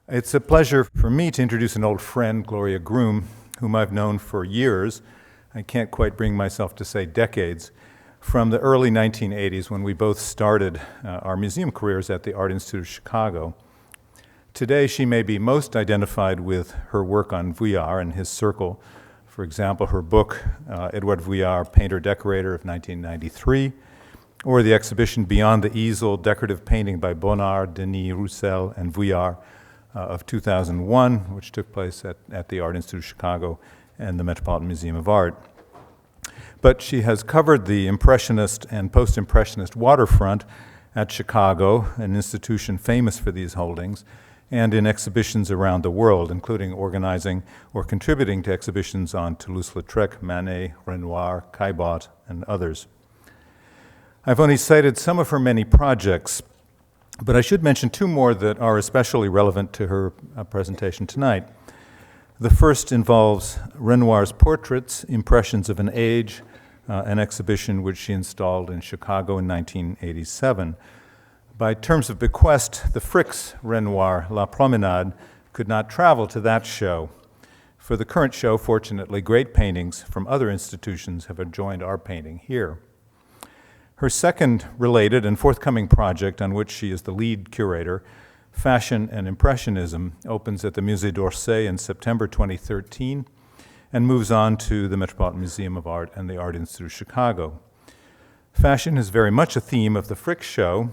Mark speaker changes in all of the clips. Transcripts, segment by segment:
Speaker 1: It's a pleasure for me to introduce an old friend, Gloria Groom, whom I've known for years. I can't quite bring myself to say decades, from the early 1980s when we both started our museum careers at the Art Institute of Chicago. Today, she may be most identified with her work on Vuillard and his circle. For example, her book, Edouard Vuillard, Painter-Decorator of 1993, or the exhibition Beyond the Easel, Decorative Painting by Bonnard, Denis, Roussel, and Vuillard of 2001, which took place at the Art Institute of Chicago and the Metropolitan Museum of Art. But she has covered the Impressionist and Post-Impressionist waterfront at Chicago, an institution famous for these holdings, and in exhibitions around the world, including organizing or contributing to exhibitions on Toulouse-Lautrec, Manet, Renoir, Caillebotte, and others. I've only cited some of her many projects, but I should mention two more that are especially relevant to her presentation tonight. The first involves Renoir's portraits, Impressions of an Age, an exhibition which she installed in Chicago in 1987. By terms of bequest, the Frick's Renoir, La Promenade, could not travel to that show. For the current show, fortunately, great paintings from other institutions have joined our painting here. Her second related and forthcoming project, on which she is the lead curator, Fashion and Impressionism, opens at the Musée d'Orsay in September 2013 and moves on to the Metropolitan Museum of Art and the Art Institute of Chicago. Fashion is very much a theme of the Frick show.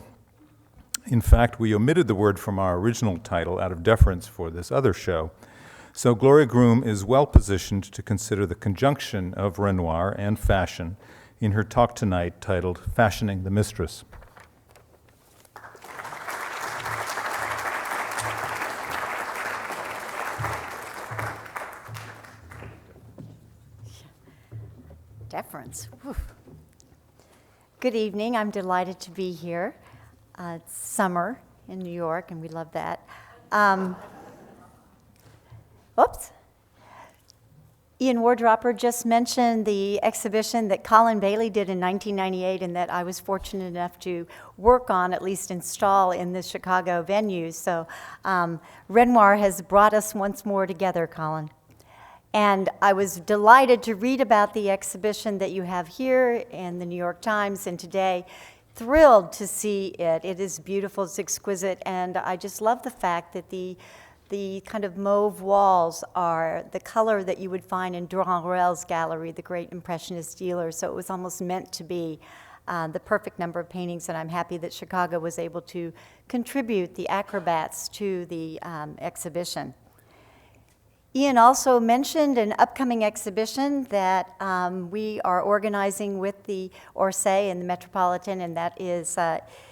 Speaker 1: In fact, we omitted the word from our original title out of deference for this other show. So Gloria Groom is well positioned to consider the conjunction of Renoir and fashion in her talk tonight titled Fashioning the Mistress.
Speaker 2: Deference. Whew. Good evening. I'm delighted to be here. It's summer in New York, and we love that. Whoops. Ian Wardropper just mentioned the exhibition that Colin Bailey did in 1998 and that I was fortunate enough to work on, at least install in the Chicago venue. So Renoir has brought us once more together, Colin. And I was delighted to read about the exhibition that you have here in the New York Times and today. Thrilled to see it. It is beautiful, it's exquisite, and I just love the fact that the kind of mauve walls are the color that you would find in Durand-Ruel's gallery, the great Impressionist dealer, so it was almost meant to be the perfect number of paintings, and I'm happy that Chicago was able to contribute the acrobats to the exhibition. Ian also mentioned an upcoming exhibition that we are organizing with the Orsay and the Metropolitan, and that is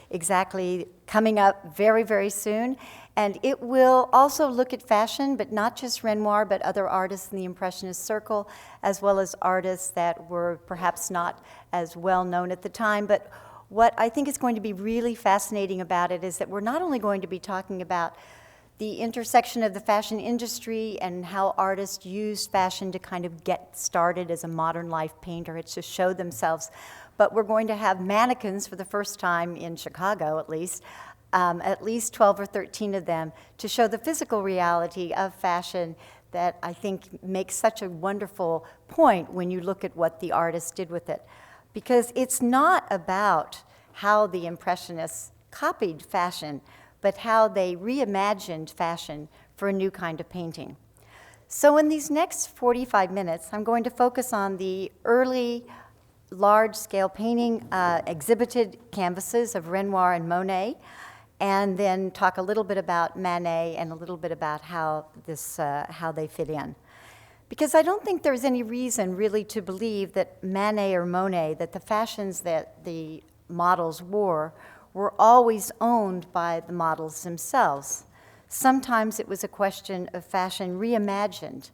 Speaker 2: exactly coming up very, very soon. And it will also look at fashion, but not just Renoir, but other artists in the Impressionist circle, as well as artists that were perhaps not as well known at the time. But what I think is going to be really fascinating about it is that we're not only going to be talking about the intersection of the fashion industry and how artists use fashion to kind of get started as a modern life painter, it's to show themselves. But we're going to have mannequins for the first time in Chicago, at least 12 or 13 of them, to show the physical reality of fashion that I think makes such a wonderful point when you look at what the artist did with it. Because it's not about how the Impressionists copied fashion, but how they reimagined fashion for a new kind of painting. So in these next 45 minutes, I'm going to focus on the early large-scale painting exhibited canvases of Renoir and Monet, and then talk a little bit about Manet and a little bit about how they fit in. Because I don't think there's any reason really to believe that Manet or Monet, that the fashions that the models wore were always owned by the models themselves. Sometimes it was a question of fashion reimagined,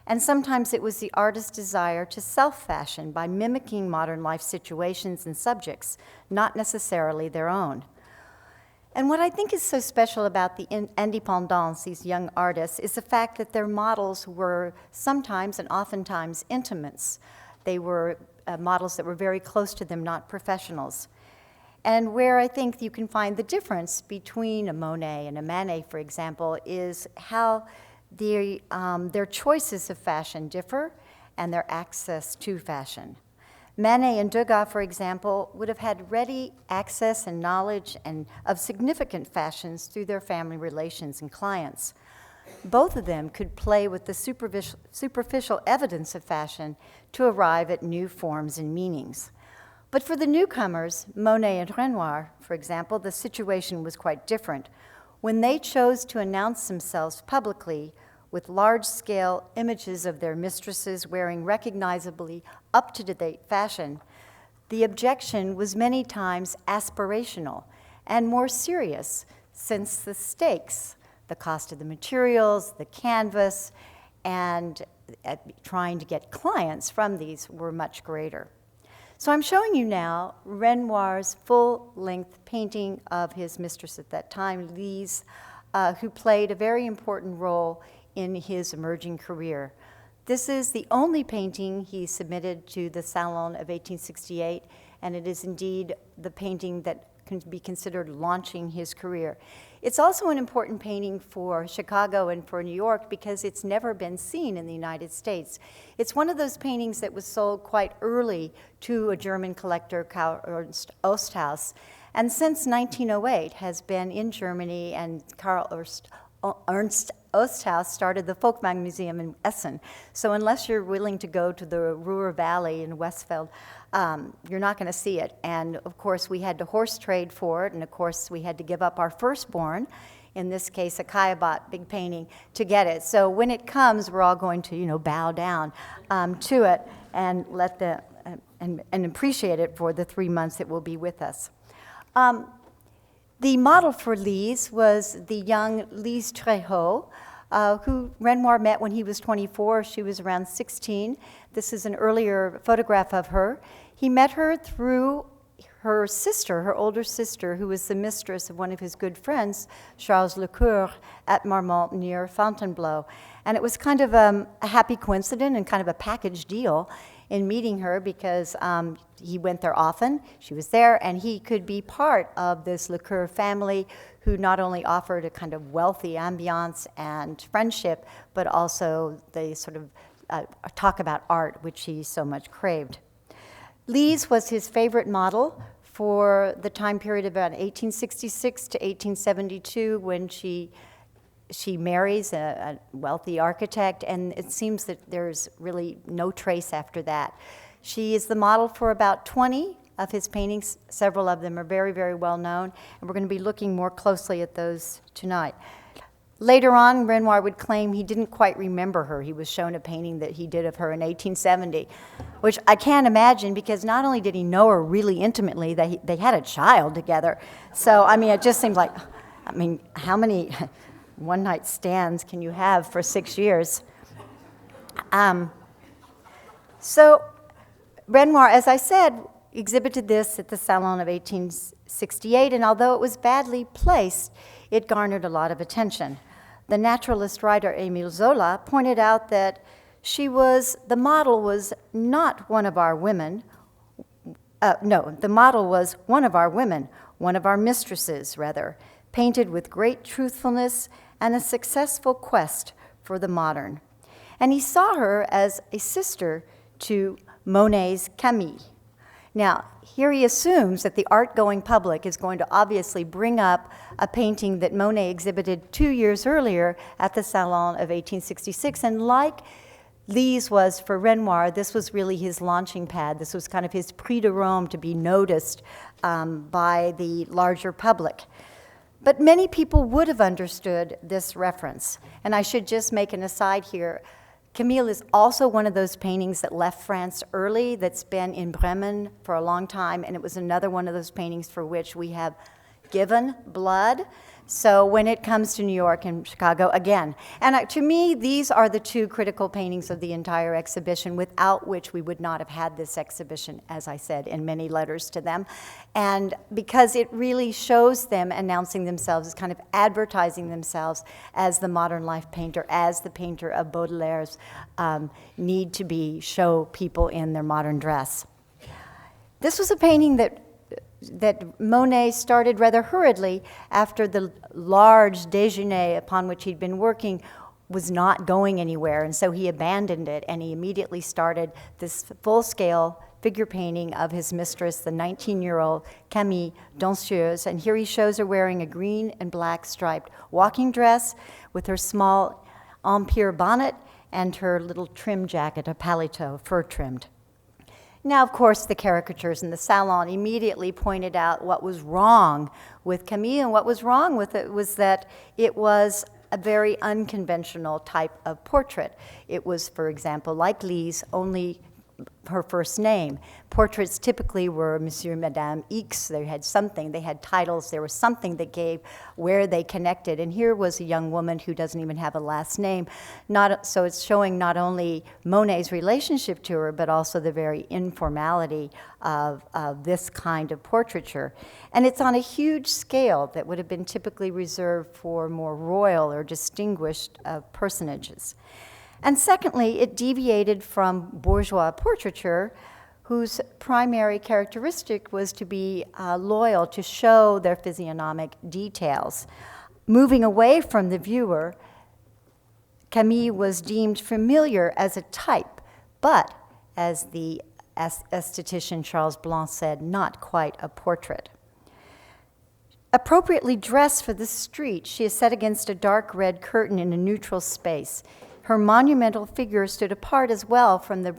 Speaker 2: and sometimes it was the artist's desire to self-fashion by mimicking modern life situations and subjects, not necessarily their own. And what I think is so special about the indépendants, these young artists, is the fact that their models were sometimes and oftentimes intimates. They were models that were very close to them, not professionals. And where I think you can find the difference between a Monet and a Manet, for example, is how their choices of fashion differ and their access to fashion. Manet and Degas, for example, would have had ready access and knowledge of significant fashions through their family relations and clients. Both of them could play with the superficial evidence of fashion to arrive at new forms and meanings. But for the newcomers, Monet and Renoir, for example, the situation was quite different. When they chose to announce themselves publicly with large-scale images of their mistresses wearing recognizably up-to-date fashion, the objection was many times aspirational and more serious, since the stakes, the cost of the materials, the canvas, and trying to get clients from these were much greater. So I'm showing you now Renoir's full-length painting of his mistress at that time, Lise, who played a very important role in his emerging career. This is the only painting he submitted to the Salon of 1868, and it is indeed the painting that can be considered launching his career. It's also an important painting for Chicago and for New York because it's never been seen in the United States. It's one of those paintings that was sold quite early to a German collector, Karl Ernst Osthaus, and since 1908 has been in Germany, and Karl Ernst Osthaus started the Folkwang Museum in Essen. So unless you're willing to go to the Ruhr Valley in Westfeld, you're not going to see it. And of course, we had to horse trade for it, and of course, we had to give up our firstborn, in this case, a Caillebotte big painting, to get it. So when it comes, we're all going to, bow down to it and let and appreciate it for the 3 months it will be with us. The model for Lise was the young Lise Tréhot, who Renoir met when he was 24. She was around 16. This is an earlier photograph of her. He met her through her sister, her older sister, who was the mistress of one of his good friends, Charles Lecoeur, at Marmont near Fontainebleau. And it was kind of a happy coincidence and kind of a package deal in meeting her because he went there often, she was there, and he could be part of this Lecoeur family who not only offered a kind of wealthy ambiance and friendship, but also they sort of talk about art, which he so much craved. Lise was his favorite model for the time period of about 1866 to 1872 when she marries a wealthy architect, and it seems that there's really no trace after that. She is the model for about 20 of his paintings. Several of them are very, very well known, and we're going to be looking more closely at those tonight. Later on, Renoir would claim he didn't quite remember her. He was shown a painting that he did of her in 1870, which I can't imagine because not only did he know her really intimately, they had a child together. So, it just seemed like, how many one-night stands can you have for 6 years? So Renoir, as I said, exhibited this at the Salon of 1868, and although it was badly placed, it garnered a lot of attention. The naturalist writer Émile Zola pointed out that the model was not one of our women. The model was one of our women, one of our mistresses, rather, painted with great truthfulness and a successful quest for the modern. And he saw her as a sister to Monet's Camille. Now, here he assumes that the art-going public is going to obviously bring up a painting that Monet exhibited 2 years earlier at the Salon of 1866, and like Lise was for Renoir, this was really his launching pad. This was kind of his prix de Rome to be noticed by the larger public. But many people would have understood this reference. And I should just make an aside here. Camille is also one of those paintings that left France early, that's been in Bremen for a long time, and it was another one of those paintings for which we have given blood. So when it comes to New York and Chicago, again. And to me, these are the two critical paintings of the entire exhibition, without which we would not have had this exhibition, as I said, in many letters to them. And because it really shows them announcing themselves, as kind of advertising themselves as the modern life painter, as the painter of Baudelaire's need to show people in their modern dress. This was a painting that that Monet started rather hurriedly after the large déjeuner upon which he'd been working was not going anywhere, and so he abandoned it, and he immediately started this full-scale figure painting of his mistress, the 19-year-old Camille Danseuse, and here he shows her wearing a green and black striped walking dress with her small empire bonnet and her little trim jacket, a paletot, fur-trimmed. Now, of course, the caricatures in the salon immediately pointed out what was wrong with Camille, and what was wrong with it was that it was a very unconventional type of portrait. It was, for example, like Lise, only her first name. Portraits typically were Monsieur, Madame X. They had something, they had titles, there was something that gave where they connected. And here was a young woman who doesn't even have a last name. So it's showing not only Monet's relationship to her, but also the very informality of this kind of portraiture. And it's on a huge scale that would have been typically reserved for more royal or distinguished personages. And secondly, it deviated from bourgeois portraiture, whose primary characteristic was to be loyal, to show their physiognomic details. Moving away from the viewer, Camille was deemed familiar as a type, but, as the aesthetician Charles Blanc said, not quite a portrait. Appropriately dressed for the street, she is set against a dark red curtain in a neutral space. Her monumental figure stood apart as well from the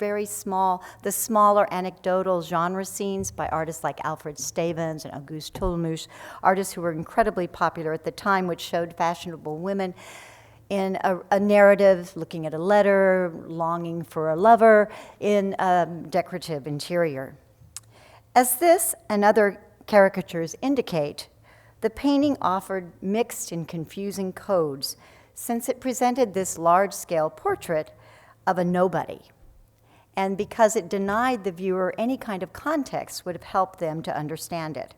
Speaker 2: smaller anecdotal genre scenes by artists like Alfred Stevens and Auguste Tollmuche, artists who were incredibly popular at the time, which showed fashionable women in a narrative, looking at a letter, longing for a lover, in a decorative interior. As this and other caricatures indicate, the painting offered mixed and confusing codes, since it presented this large-scale portrait of a nobody, and because it denied the viewer any kind of context would have helped them to understand it.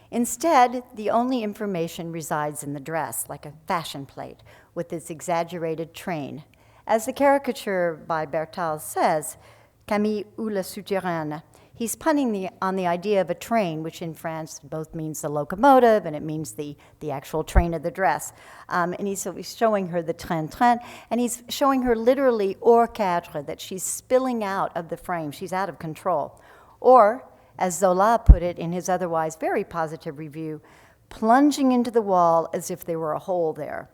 Speaker 2: Instead, the only information resides in the dress, like a fashion plate, with its exaggerated train. As the caricature by Bertal says, Camille ou la souterraine, he's punning on the idea of a train, which in France both means the locomotive and it means the actual train of the dress. And he's showing her the train, and he's showing her literally hors cadre, that she's spilling out of the frame, she's out of control. Or, as Zola put it in his otherwise very positive review, plunging into the wall as if there were a hole there.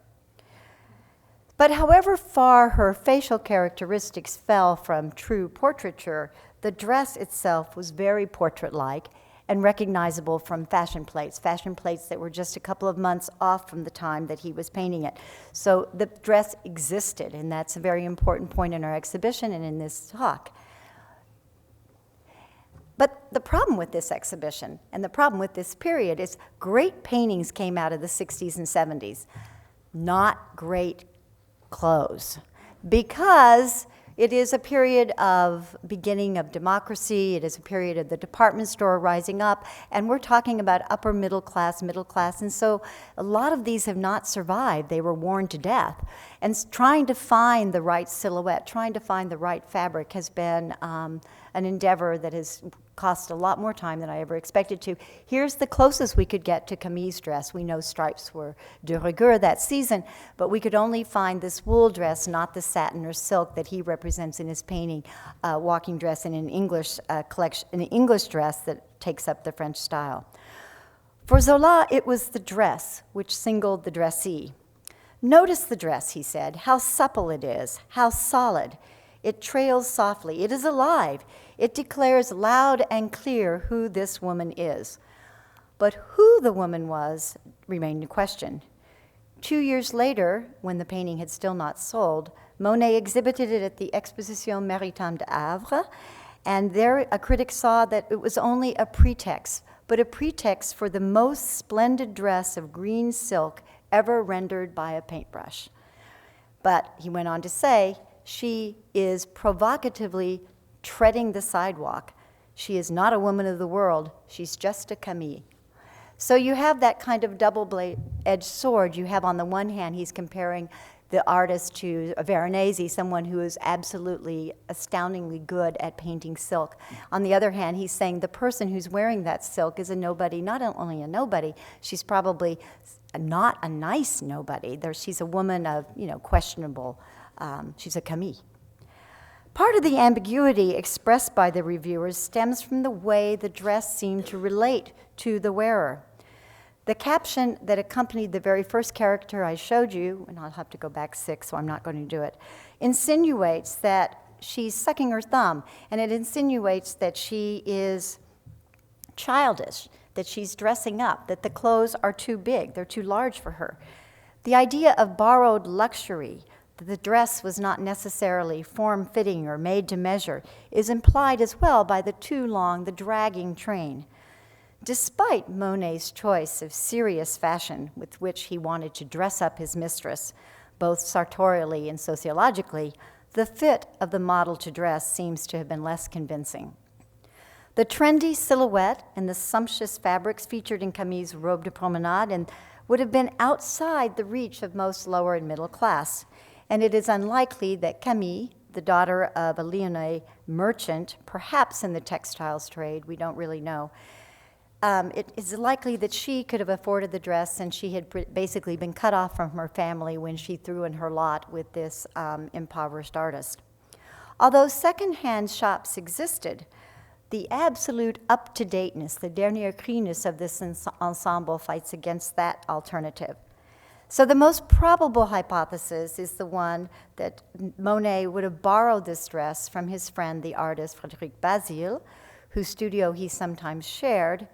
Speaker 2: But however far her facial characteristics fell from true portraiture, the dress itself was very portrait-like and recognizable from fashion plates that were just a couple of months off from the time that he was painting it. So the dress existed, and that's a very important point in our exhibition and in this talk. But the problem with this exhibition and the problem with this period is great paintings came out of the 60s and 70s, not great clothes, because it is a period of beginning of democracy, it is a period of the department store rising up, and we're talking about upper middle class, and so a lot of these have not survived. They were worn to death. And trying to find the right silhouette, trying to find the right fabric has been an endeavor that has cost a lot more time than I ever expected to. Here's the closest we could get to Camille's dress. We know stripes were de rigueur that season, but we could only find this wool dress, not the satin or silk that he represents in his painting, walking dress in an English collection, an English dress that takes up the French style. For Zola, it was the dress which singled the dressee. Notice the dress, he said, how supple it is, how solid. It trails softly, it is alive. It declares loud and clear who this woman is. But who the woman was remained a question. 2 years later, when the painting had still not sold, Monet exhibited it at the Exposition Maritime de Havre, and there a critic saw that it was only a pretext, but a pretext for the most splendid dress of green silk ever rendered by a paintbrush. But he went on to say, she is provocatively treading the sidewalk. She is not a woman of the world, she's just a Camille. So you have that kind of double-edged sword. You have on the one hand, he's comparing the artist to Veronese, someone who is absolutely astoundingly good at painting silk. On the other hand, he's saying the person who's wearing that silk is a nobody, not only a nobody, she's probably not a nice nobody. She's a woman of, questionable, she's a Camille. Part of the ambiguity expressed by the reviewers stems from the way the dress seemed to relate to the wearer. The caption that accompanied the very first character I showed you, and I'll have to go back 6, so I'm not going to do it, insinuates that she's sucking her thumb, and it insinuates that she is childish, that she's dressing up, that the clothes are too big, they're too large for her. The idea of borrowed luxury, that the dress was not necessarily form-fitting or made to measure, is implied as well by the too long, the dragging train. Despite Monet's choice of serious fashion with which he wanted to dress up his mistress, both sartorially and sociologically, the fit of the model to dress seems to have been less convincing. The trendy silhouette and the sumptuous fabrics featured in Camille's robe de promenade would have been outside the reach of most lower and middle class, and it is unlikely that Camille, the daughter of a Lyonnais merchant, perhaps in the textiles trade, we don't really know, it is likely that she could have afforded the dress since she had basically been cut off from her family when she threw in her lot with this impoverished artist. Although second-hand shops existed, the absolute up-to-dateness, the dernier criness of this ensemble fights against that alternative. So the most probable hypothesis is the one that Monet would have borrowed this dress from his friend, the artist Frédéric Bazille, whose studio he sometimes shared,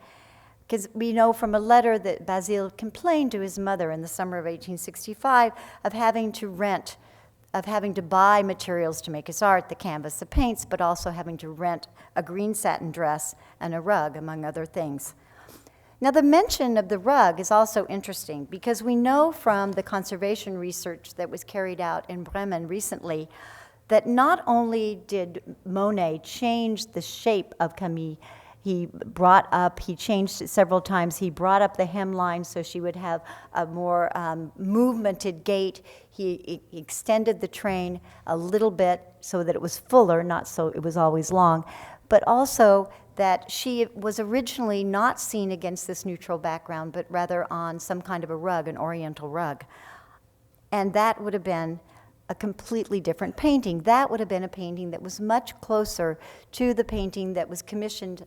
Speaker 2: because we know from a letter that Bazille complained to his mother in the summer of 1865 of having to buy materials to make his art, the canvas, the paints, but also having to rent a green satin dress and a rug, among other things. Now, the mention of the rug is also interesting because we know from the conservation research that was carried out in Bremen recently that not only did Monet change the shape of Camille, he changed it several times. He brought up the hemline so she would have a more movemented gait. He extended the train a little bit so that it was fuller, not so it was always long, but also that she was originally not seen against this neutral background, but rather on some kind of a rug, an oriental rug. And that would have been a completely different painting. That would have been a painting that was much closer to the painting that was commissioned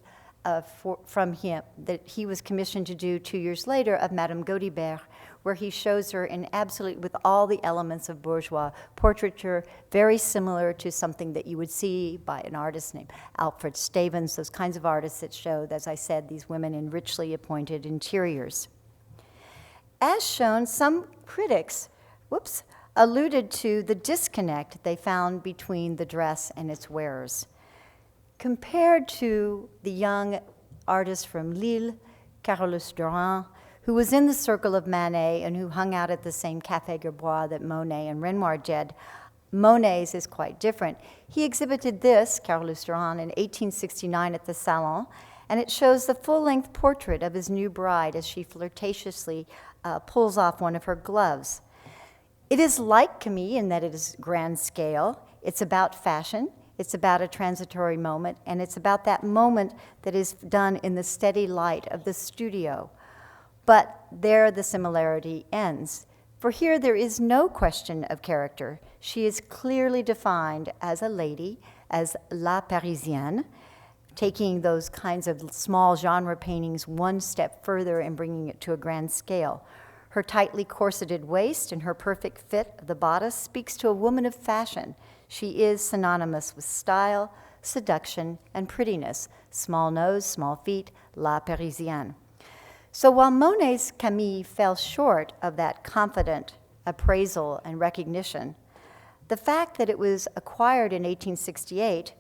Speaker 2: from him, that he was commissioned to do 2 years later of Madame Gaudibert, where he shows her in absolute, with all the elements of bourgeois portraiture, very similar to something that you would see by an artist named Alfred Stevens, those kinds of artists that showed, as I said, these women in richly appointed interiors. As shown, some critics, alluded to the disconnect they found between the dress and its wearers. Compared to the young artist from Lille, Carolus Duran, who was in the circle of Manet and who hung out at the same Café Gerbois that Monet and Renoir did, Monet's is quite different. He exhibited this, Carolus Duran, in 1869 at the Salon, and it shows the full-length portrait of his new bride as she flirtatiously pulls off one of her gloves. It is like Camille in that it is grand scale. It's about fashion. It's about a transitory moment, and it's about that moment that is done in the steady light of the studio. But there the similarity ends. For here there is no question of character. She is clearly defined as a lady, as la Parisienne, taking those kinds of small genre paintings one step further and bringing it to a grand scale. Her tightly corseted waist and her perfect fit of the bodice speaks to a woman of fashion. She is synonymous with style, seduction, and prettiness. Small nose, small feet, la Parisienne. So while Monet's Camille fell short of that confident appraisal and recognition, the fact that it was acquired in 1868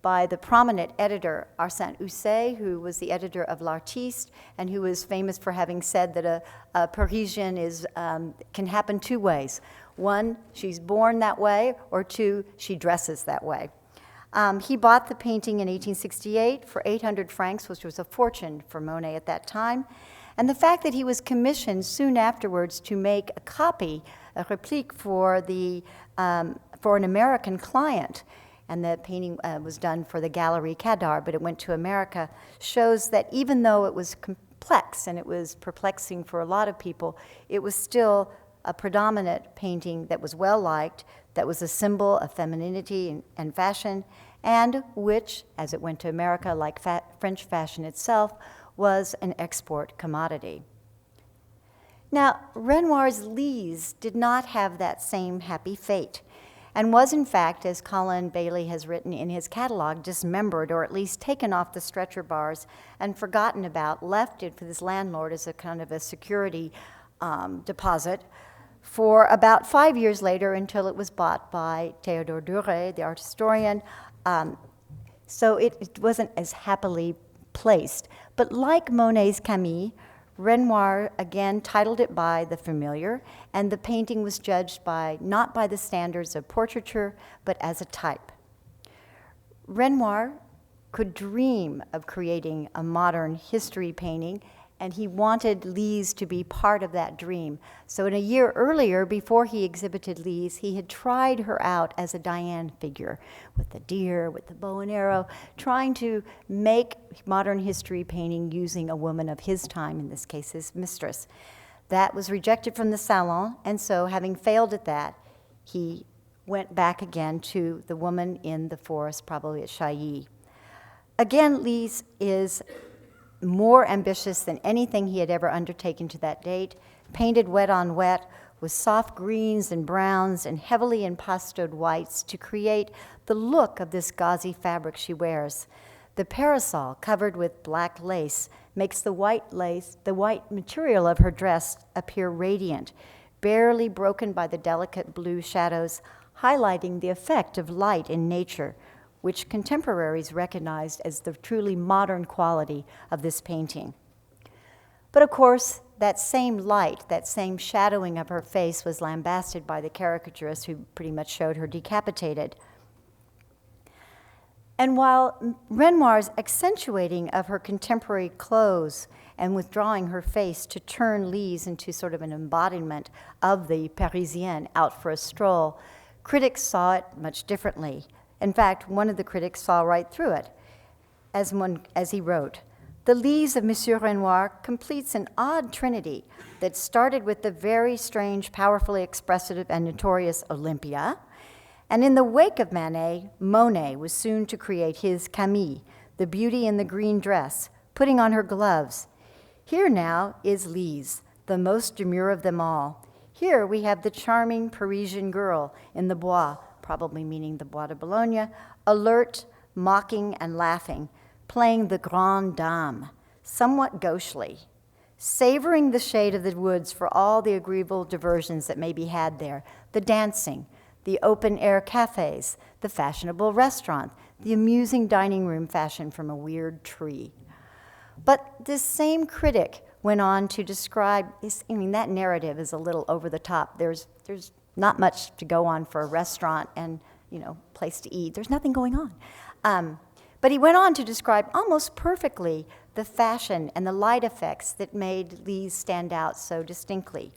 Speaker 2: by the prominent editor Arsène Houssaye, who was the editor of L'Artiste and who was famous for having said that a Parisian can happen 2 ways. 1, she's born that way, or 2, she dresses that way. He bought the painting in 1868 for 800 francs, which was a fortune for Monet at that time, And the fact that he was commissioned soon afterwards to make a copy, a réplique for an American client, and the painting was done for the Galerie Cadar, but it went to America, shows that even though it was complex and it was perplexing for a lot of people, it was still a predominant painting that was well-liked, that was a symbol of femininity and fashion, and which, as it went to America, like French fashion itself, was an export commodity. Now, Renoir's Lise did not have that same happy fate, and was in fact, as Colin Bailey has written in his catalog, dismembered or at least taken off the stretcher bars and forgotten about, left it for his landlord as a kind of a security deposit for about 5 years later until it was bought by Théodore Duret, the art historian. So it wasn't as happily placed. But like Monet's Camille, Renoir again titled it by the familiar, and the painting was judged not by the standards of portraiture, but as a type. Renoir could dream of creating a modern history painting, and he wanted Lise to be part of that dream. So in a year earlier, before he exhibited Lise, he had tried her out as a Diane figure, with the deer, with the bow and arrow, trying to make modern history painting using a woman of his time, in this case his mistress. That was rejected from the salon, and so having failed at that, he went back again to the woman in the forest, probably at Chailly. Again, Lise is more ambitious than anything he had ever undertaken to that date, painted wet on wet with soft greens and browns and heavily impastoed whites to create the look of this gauzy fabric she wears. The parasol, covered with black lace, makes the white material of her dress appear radiant, barely broken by the delicate blue shadows, highlighting the effect of light in nature, which contemporaries recognized as the truly modern quality of this painting. But of course, that same light, that same shadowing of her face was lambasted by the caricaturist who pretty much showed her decapitated. And while Renoir's accentuating of her contemporary clothes and withdrawing her face to turn Lise into sort of an embodiment of the Parisienne out for a stroll, critics saw it much differently. In fact, one of the critics saw right through it, as he wrote, "The Lise of Monsieur Renoir completes an odd trinity that started with the very strange, powerfully expressive and notorious Olympia, and in the wake of Monet was soon to create his Camille, the beauty in the green dress, putting on her gloves. Here now is Lise, the most demure of them all. Here we have the charming Parisian girl in the Bois," probably meaning the Bois de Boulogne, alert, mocking, and laughing, playing the grande dame, somewhat gauchely, savoring the shade of the woods for all the agreeable diversions that may be had there, the dancing, the open-air cafes, the fashionable restaurant, the amusing dining room fashioned from a weird tree. But this same critic went on to describe, that narrative is a little over the top. There's not much to go on for a restaurant and, place to eat. There's nothing going on. But he went on to describe almost perfectly the fashion and the light effects that made Lise stand out so distinctly.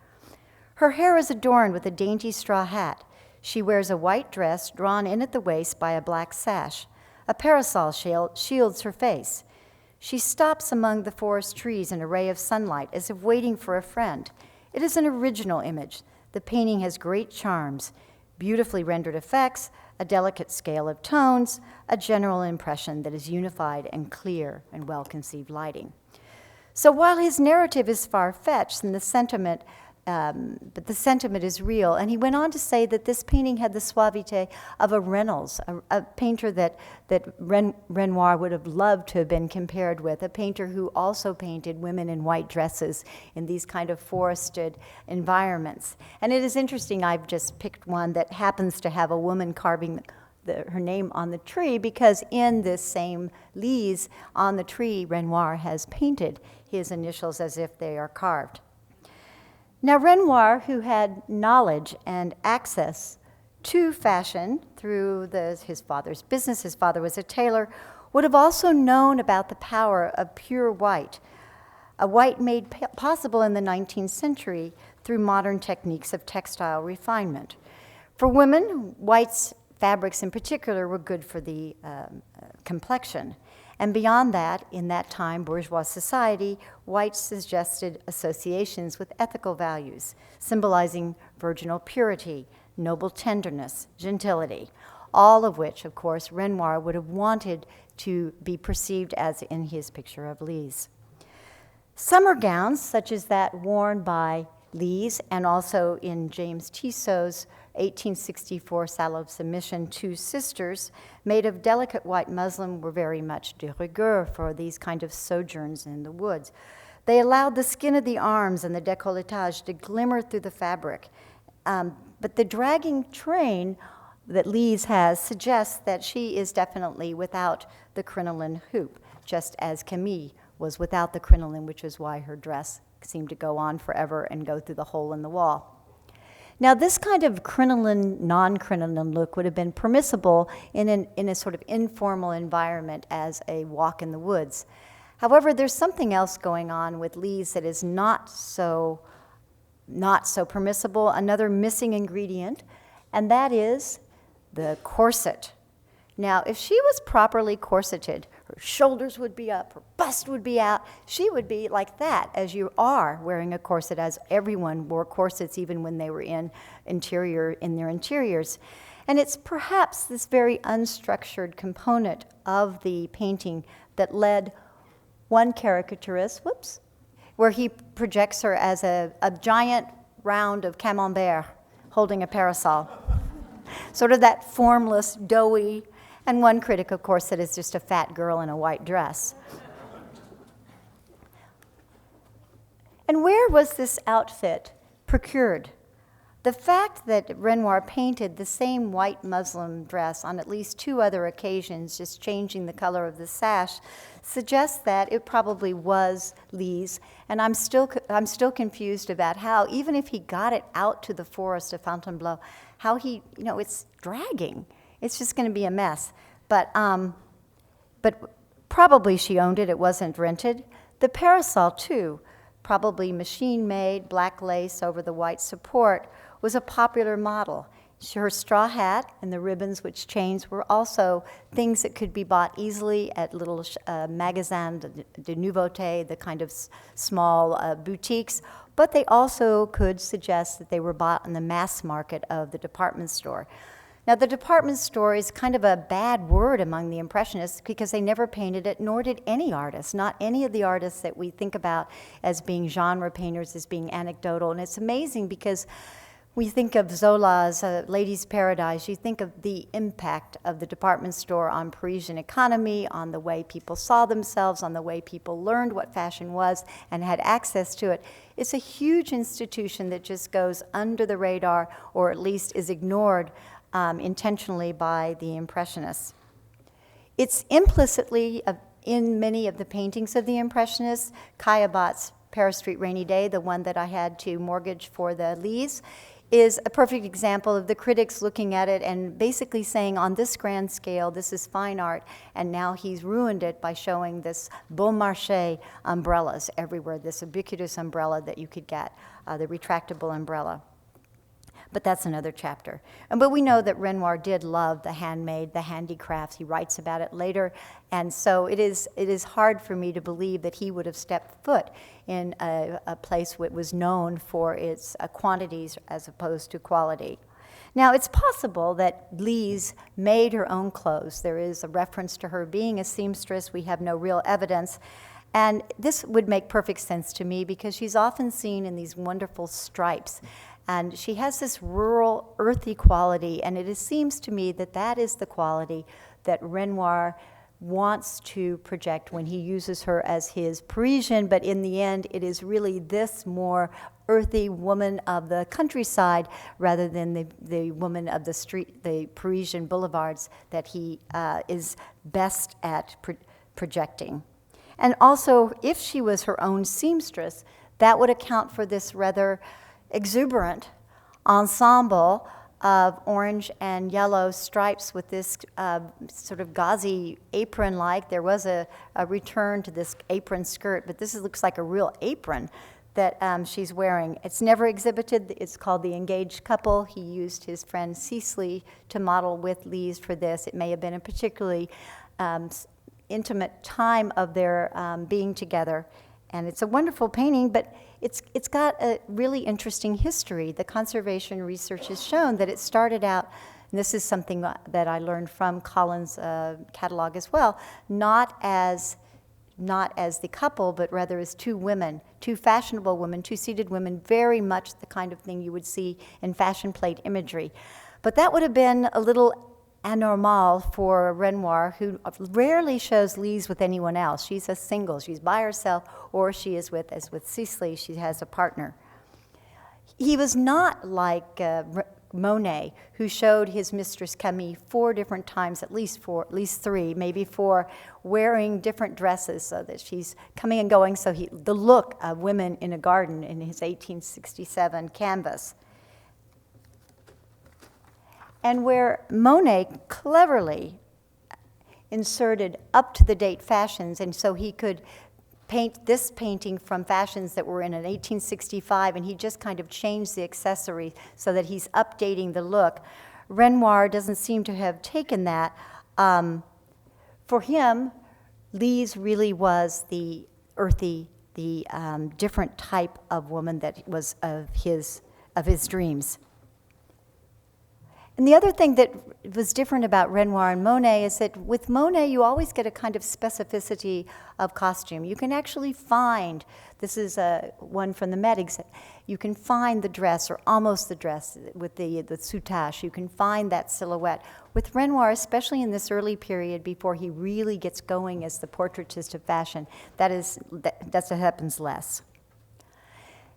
Speaker 2: Her hair is adorned with a dainty straw hat. She wears a white dress drawn in at the waist by a black sash. A parasol shields her face. She stops among the forest trees in a ray of sunlight as if waiting for a friend. It is an original image. The painting has great charms, beautifully rendered effects, a delicate scale of tones, a general impression that is unified and clear and well-conceived lighting. So while his narrative is far-fetched and the sentiment is real, and he went on to say that this painting had the suavité of a Reynolds, a painter that Renoir would have loved to have been compared with, a painter who also painted women in white dresses in these kind of forested environments. And it is interesting, I've just picked one that happens to have a woman carving her name on the tree, because in this same Lise, on the tree, Renoir has painted his initials as if they are carved. Now, Renoir, who had knowledge and access to fashion through his father's business, his father was a tailor, would have also known about the power of pure white, a white made possible in the 19th century through modern techniques of textile refinement. For women, whites, fabrics in particular, were good for the complexion. And beyond that, in that time, bourgeois society, whites suggested associations with ethical values, symbolizing virginal purity, noble tenderness, gentility, all of which, of course, Renoir would have wanted to be perceived as in his picture of Lise. Summer gowns, such as that worn by Lise and also in James Tissot's 1864 Salon of Submission, Two Sisters, made of delicate white muslin, were very much de rigueur for these kind of sojourns in the woods. They allowed the skin of the arms and the décolletage to glimmer through the fabric. But the dragging train that Lise has suggests that she is definitely without the crinoline hoop, just as Camille was without the crinoline, which is why her dress seemed to go on forever and go through the hole in the wall. Now, this kind of crinoline, non-crinoline look would have been permissible in a sort of informal environment as a walk in the woods. However, there's something else going on with Lise that is not so permissible, another missing ingredient, and that is the corset. Now, if she was properly corseted, her shoulders would be up, her bust would be out, she would be like that, as you are wearing a corset, as everyone wore corsets even when they were in their interiors. And it's perhaps this very unstructured component of the painting that led one caricaturist, where he projects her as a giant round of camembert holding a parasol. Sort of that formless, doughy, and one critic, of course, that is just a fat girl in a white dress. And where was this outfit procured? The fact that Renoir painted the same white muslin dress on at least 2 other occasions, just changing the color of the sash, suggests that it probably was Lise. And I'm still confused about how, even if he got it out to the forest of Fontainebleau, how he, it's dragging. It's just going to be a mess. But probably she owned it. It wasn't rented. The parasol, too, probably machine-made, black lace over the white support, was a popular model. Her straw hat and the ribbons which chains were also things that could be bought easily at little magasins de nouveauté, the kind of small boutiques, but they also could suggest that they were bought in the mass market of the department store. Now, the department store is kind of a bad word among the Impressionists because they never painted it, nor did any artist, not any of the artists that we think about as being genre painters, as being anecdotal. And it's amazing because we think of Zola's Lady's Paradise, you think of the impact of the department store on Parisian economy, on the way people saw themselves, on the way people learned what fashion was and had access to it. It's a huge institution that just goes under the radar, or at least is ignored intentionally by the Impressionists. It's implicitly in many of the paintings of the Impressionists. Caillebott's Paris Street Rainy Day, the one that I had to mortgage for the Lise, is a perfect example of the critics looking at it and basically saying, on this grand scale, this is fine art, and now he's ruined it by showing this bon marché umbrellas everywhere, this ubiquitous umbrella that you could get, the retractable umbrella. But that's another chapter. But we know that Renoir did love the handmade, the handicrafts. He writes about it later. And so it is hard for me to believe that he would have stepped foot in a place that was known for its quantities as opposed to quality. Now, it's possible that Lise made her own clothes. There is a reference to her being a seamstress. We have no real evidence. And this would make perfect sense to me because she's often seen in these wonderful stripes. And she has this rural, earthy quality, and it seems to me that that is the quality that Renoir wants to project when he uses her as his Parisian, but in the end, it is really this more earthy woman of the countryside rather than the woman of the street, the Parisian boulevards that he is best at projecting. And also, if she was her own seamstress, that would account for this rather exuberant ensemble of orange and yellow stripes with this sort of gauzy apron-like. There was a return to this apron skirt, but looks like a real apron that she's wearing. It's never exhibited. It's called The Engaged Couple. He used his friend Cecily to model with Lise for this. It may have been a particularly intimate time of their being together. And it's a wonderful painting, but it's got a really interesting history. The conservation research has shown that it started out, and this is something that I learned from Colin's catalog as well, not as the couple, but rather as two women, two fashionable women, two seated women, very much the kind of thing you would see in fashion plate imagery. But that would have been a little anormal for Renoir, who rarely shows Lise with anyone else. She's a single. She's by herself, or she is with, as with Cecily, she has a partner. He was not like Monet, who showed his mistress Camille 4 different times, at least 3, maybe 4, wearing different dresses so that she's coming and going. So the look of women in a garden in his 1867 canvas. And where Monet cleverly inserted up-to-the-date fashions, and so he could paint this painting from fashions that were in an 1865, and he just kind of changed the accessory so that he's updating the look. Renoir doesn't seem to have taken that. For him, Lise really was the earthy, the different type of woman that was of his dreams. And the other thing that was different about Renoir and Monet is that with Monet, you always get a kind of specificity of costume. You can actually find, this is one from the Met, you can find the dress, or almost the dress, with the soutache. You can find that silhouette. With Renoir, especially in this early period before he really gets going as the portraitist of fashion, that happens less.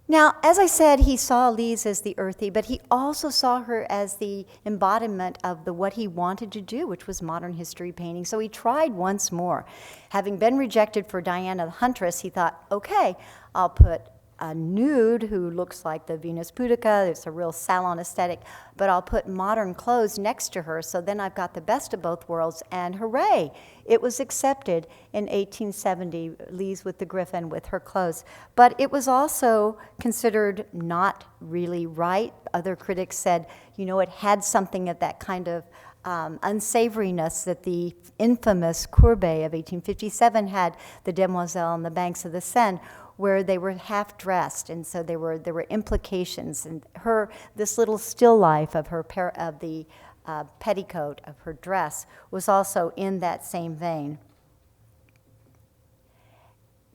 Speaker 2: Now, as I said, he saw Lise as the earthy, but he also saw her as the embodiment of what he wanted to do, which was modern history painting. So he tried once more. Having been rejected for Diana the Huntress, he thought, okay, I'll put a nude who looks like the Venus Pudica. It's a real salon aesthetic, but I'll put modern clothes next to her, so then I've got the best of both worlds, and hooray! It was accepted in 1870, Lise with the Griffin with her clothes. But it was also considered not really right. Other critics said, it had something of that kind of unsavoriness that the infamous Courbet of 1857 had, the Demoiselle on the banks of the Seine, where they were half dressed, and so there were implications. And this little still life of the petticoat of her dress was also in that same vein.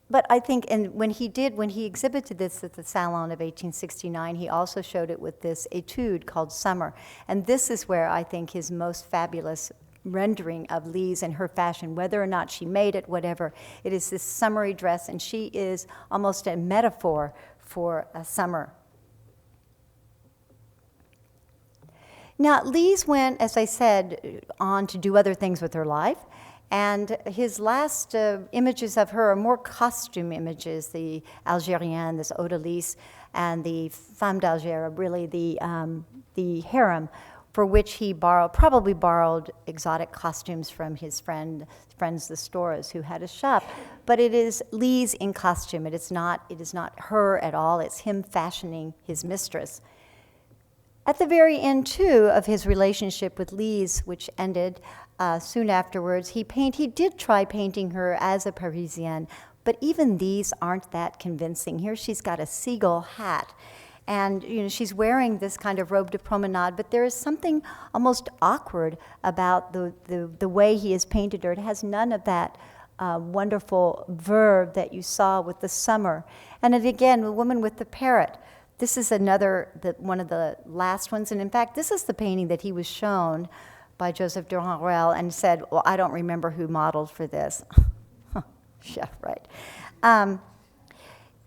Speaker 2: But I think, and when he exhibited this at the Salon of 1869, he also showed it with this etude called Summer. And this is where I think his most fabulous rendering of Lise and her fashion, whether or not she made it, whatever, it is this summery dress, and she is almost a metaphor for a summer. Now, Lise went, as I said, on to do other things with her life. And his last images of her are more costume images, the Algérienne, this Odalisque, and the Femme d'Alger, really the harem, for which he probably borrowed exotic costumes from his friends, the Storas, who had a shop. But it is Lise in costume. It is not her at all. It's him fashioning his mistress. At the very end, too, of his relationship with Lise, which ended soon afterwards, he did try painting her as a Parisienne, but even these aren't that convincing. Here she's got a seagull hat, and she's wearing this kind of robe de promenade, but there is something almost awkward about the way he has painted her. It has none of that wonderful verve that you saw with the summer. And again, the woman with the parrot. This is one of the last ones, and in fact, this is the painting that he was shown by Joseph Durand-Ruel and said, well, I don't remember who modeled for this. Yeah, right.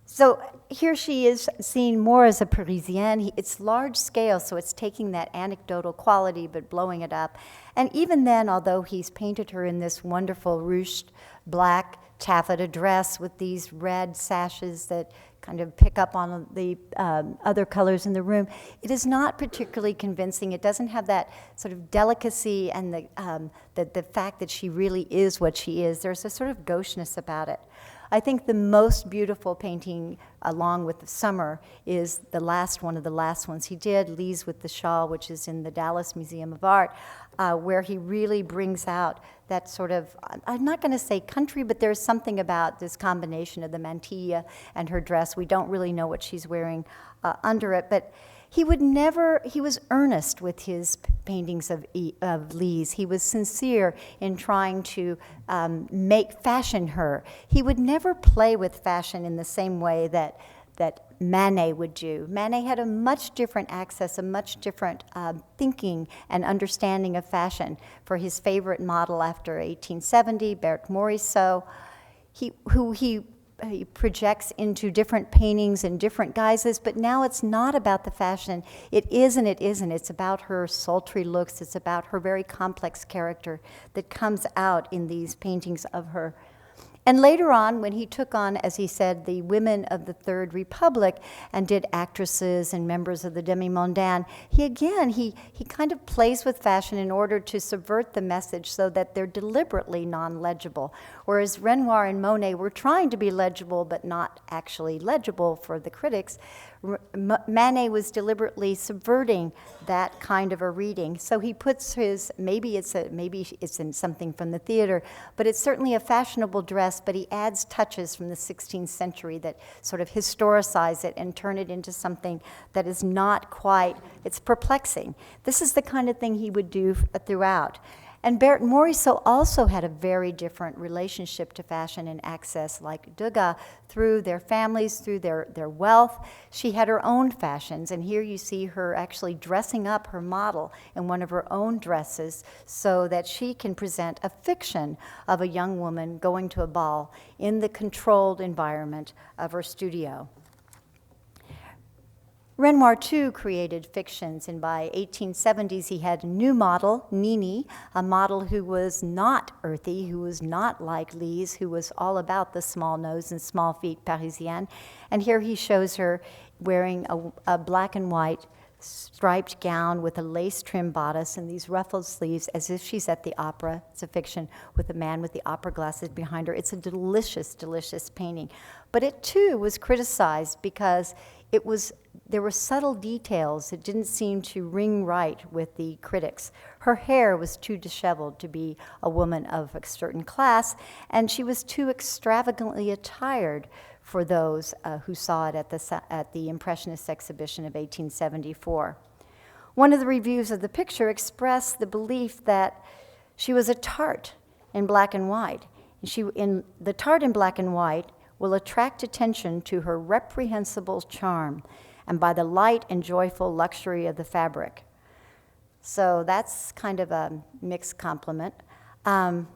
Speaker 2: So here she is seen more as a Parisienne. It's large scale, so it's taking that anecdotal quality but blowing it up. And even then, although he's painted her in this wonderful ruched black taffeta dress with these red sashes that kind of pick up on the other colors in the room. It is not particularly convincing. It doesn't have that sort of delicacy and the fact that she really is what she is. There's a sort of gaucheness about it. I think the most beautiful painting, along with the Summer, is one of the last ones he did, Lise with the Shawl, which is in the Dallas Museum of Art, where he really brings out that sort of, I'm not going to say country, but there's something about this combination of the mantilla and her dress. We don't really know what she's wearing under it, but he was earnest with his paintings of Lise. He was sincere in trying to fashion her. He would never play with fashion in the same way that Manet would do. Manet had a much different access, a much different thinking and understanding of fashion. For his favorite model after 1870, Berthe Morisot, who he projects into different paintings and different guises, but now it's not about the fashion. It is and it isn't. It's about her sultry looks. It's about her very complex character that comes out in these paintings of her. And later on, when he took on, as he said, the women of the Third Republic and did actresses and members of the demi-mondaine, he kind of plays with fashion in order to subvert the message so that they're deliberately non-legible. Whereas Renoir and Monet were trying to be legible but not actually legible for the critics, Manet was deliberately subverting that kind of a reading. So he puts maybe it's in something from the theater, but it's certainly a fashionable dress, but he adds touches from the 16th century that sort of historicize it and turn it into something that is not quite, it's perplexing. This is the kind of thing he would do throughout. And Berthe Morisot also had a very different relationship to fashion and access, like Degas, through their families, through their wealth. She had her own fashions, and here you see her actually dressing up her model in one of her own dresses so that she can present a fiction of a young woman going to a ball in the controlled environment of her studio. Renoir, too, created fictions, and by 1870s he had a new model, Nini, a model who was not earthy, who was not like Lise, who was all about the small nose and small feet, Parisienne. And here he shows her wearing a black and white striped gown with a lace trim bodice and these ruffled sleeves as if she's at the opera. It's a fiction with a man with the opera glasses behind her. It's a delicious, delicious painting. But it, too, was criticized because there were subtle details that didn't seem to ring right with the critics. Her hair was too disheveled to be a woman of a certain class, and she was too extravagantly attired for those who saw it at the Impressionist exhibition of 1874. One of the reviews of the picture expressed the belief that she was a tart in black and white. The tart in black and white will attract attention to her reprehensible charm and by the light and joyful luxury of the fabric. So that's kind of a mixed compliment. And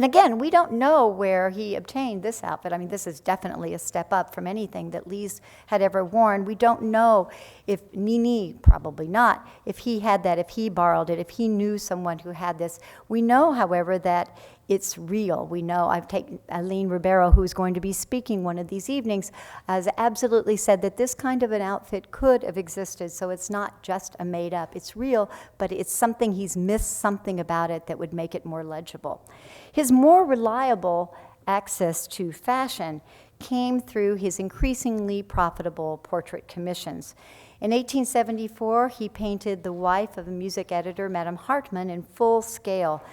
Speaker 2: again, we don't know where he obtained this outfit. I mean, this is definitely a step up from anything that Lise had ever worn. We don't know if Nini, probably not, if he had that, if he borrowed it, if he knew someone who had this. We know, however, that it's real. We know, I've taken Aline Ribeiro, who's going to be speaking one of these evenings, has absolutely said that this kind of an outfit could have existed, so it's not just a made up. It's real, but it's something, he's missed something about it that would make it more legible. His more reliable access to fashion came through his increasingly profitable portrait commissions. In 1874, he painted the wife of a music editor, Madame Hartmann, in full scale,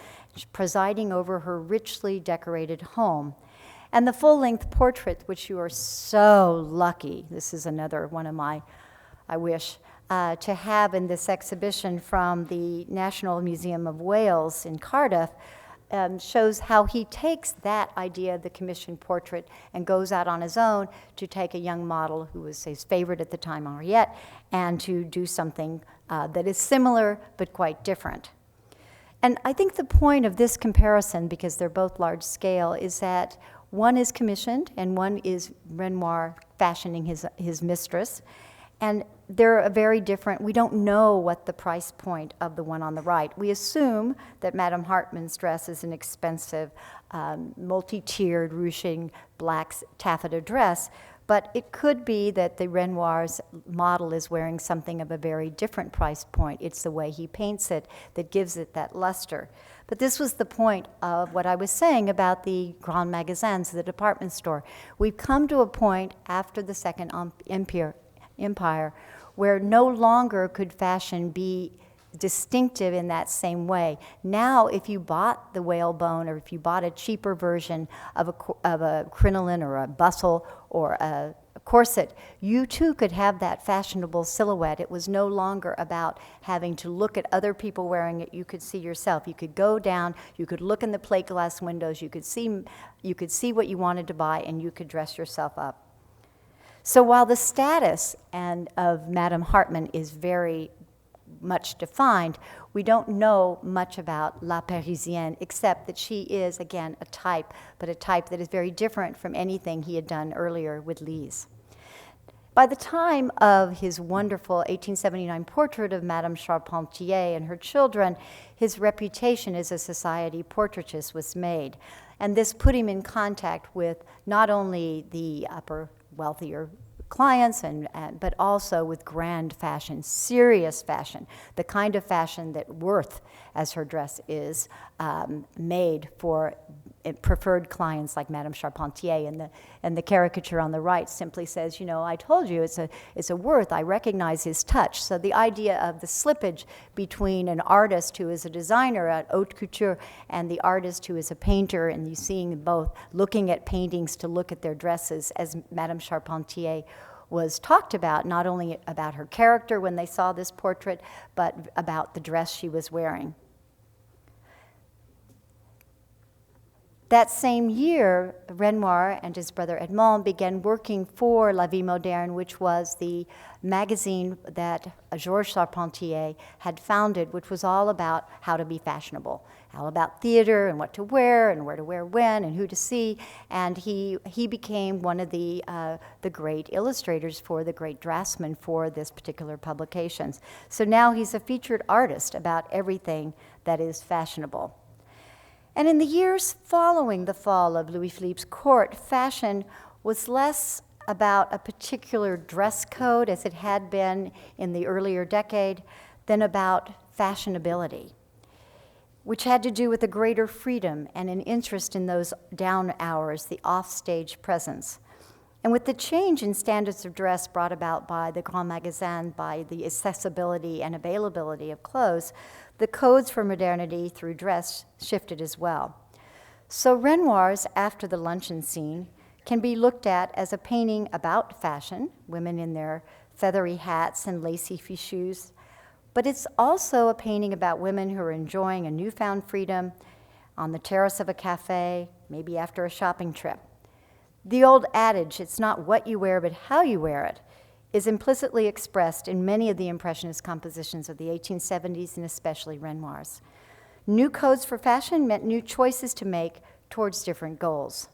Speaker 2: presiding over her richly decorated home. And the full-length portrait, which you are so lucky, this is another one of my, I wish, to have in this exhibition from the National Museum of Wales in Cardiff, shows how he takes that idea of the commissioned portrait and goes out on his own to take a young model who was his favorite at the time, Henriette, and to do something that is similar but quite different. And I think the point of this comparison, because they're both large scale, is that one is commissioned and one is Renoir fashioning his mistress. And they're a very different, we don't know what the price point of the one on the right. We assume that Madame Hartmann's dress is an expensive, multi-tiered, ruching black taffeta dress, But it could be that the Renoir's model is wearing something of a very different price point. It's the way he paints it that gives it that luster. But this was the point of what I was saying about the Grand Magasins, the department store. We've come to a point after the Second Empire where no longer could fashion be distinctive in that same way. Now, if you bought the whalebone, or if you bought a cheaper version of a crinoline or a bustle or a corset, you too could have that fashionable silhouette. It was no longer about having to look at other people wearing it. You could see yourself. You could go down, you could look in the plate glass windows, you could see what you wanted to buy, and you could dress yourself up. So while the status of Madame Hartmann is very much defined, we don't know much about La Parisienne, except that she is, again, a type, but a type that is very different from anything he had done earlier with Lise. By the time of his wonderful 1879 portrait of Madame Charpentier and her children, his reputation as a society portraitist was made. And this put him in contact with not only the upper, wealthier clients, but also with grand fashion, serious fashion, the kind of fashion that Worth, as her dress is, made for preferred clients like Madame Charpentier. And the caricature on the right simply says, you know, I told you it's a Worth, I recognize his touch. So the idea of the slippage between an artist who is a designer at haute couture and the artist who is a painter, and you seeing both looking at paintings to look at their dresses, as Madame Charpentier was talked about, not only about her character when they saw this portrait, but about the dress she was wearing. That same year, Renoir and his brother Edmond began working for La Vie Moderne, which was the magazine that Georges Charpentier had founded, which was all about how to be fashionable, all about theater and what to wear and where to wear when and who to see. And he became one of the great illustrators for the great draftsman for this particular publications. So now he's a featured artist about everything that is fashionable. And in the years following the fall of Louis-Philippe's court, fashion was less about a particular dress code, as it had been in the earlier decade, than about fashionability, which had to do with a greater freedom and an interest in those down hours, the offstage presence. And with the change in standards of dress brought about by the Grand Magasin, by the accessibility and availability of clothes, the codes for modernity through dress shifted as well. So Renoir's After the Luncheon Scene can be looked at as a painting about fashion, women in their feathery hats and lacy fichus, but it's also a painting about women who are enjoying a newfound freedom on the terrace of a cafe, maybe after a shopping trip. The old adage, it's not what you wear but how you wear it, is implicitly expressed in many of the Impressionist compositions of the 1870s and especially Renoir's. New codes for fashion meant new choices to make towards different goals.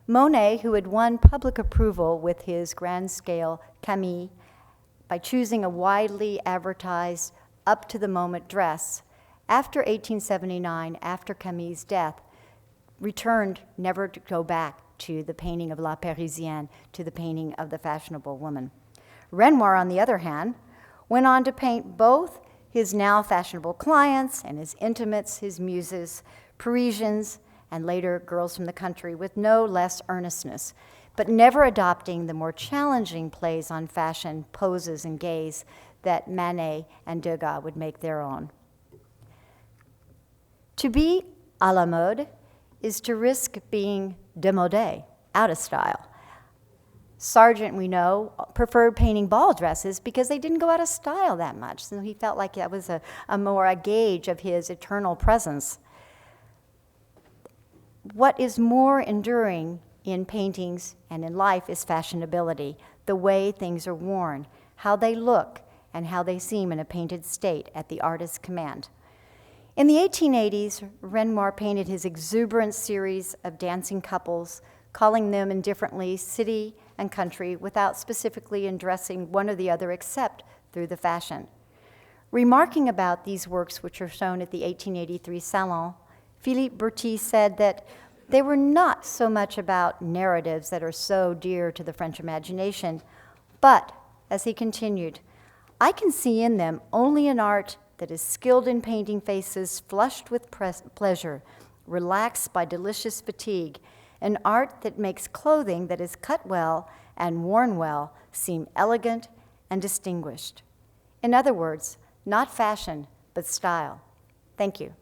Speaker 2: Monet, who had won public approval with his grand-scale Camille by choosing a widely advertised, up-to-the-moment dress, after 1879, after Camille's death, returned never to go back to the painting of La Parisienne, to the painting of the fashionable woman. Renoir, on the other hand, went on to paint both his now fashionable clients and his intimates, his muses, Parisians, and later girls from the country, with no less earnestness, but never adopting the more challenging plays on fashion, poses, and gaze that Manet and Degas would make their own. To be à la mode is to risk being démodé, out of style. Sargent, we know, preferred painting ball dresses because they didn't go out of style that much. So he felt like that was a gauge of his eternal presence. What is more enduring in paintings and in life is fashionability, the way things are worn, how they look, and how they seem in a painted state at the artist's command. In the 1880s, Renoir painted his exuberant series of dancing couples, calling them indifferently city and country without specifically addressing one or the other except through the fashion. Remarking about these works, which are shown at the 1883 Salon, Philippe Berti said that They were not so much about narratives that are so dear to the French imagination, but, as he continued, I can see in them only an art that is skilled in painting faces flushed with pleasure, relaxed by delicious fatigue, an art that makes clothing that is cut well and worn well seem elegant and distinguished. In other words, not fashion, but style. Thank you.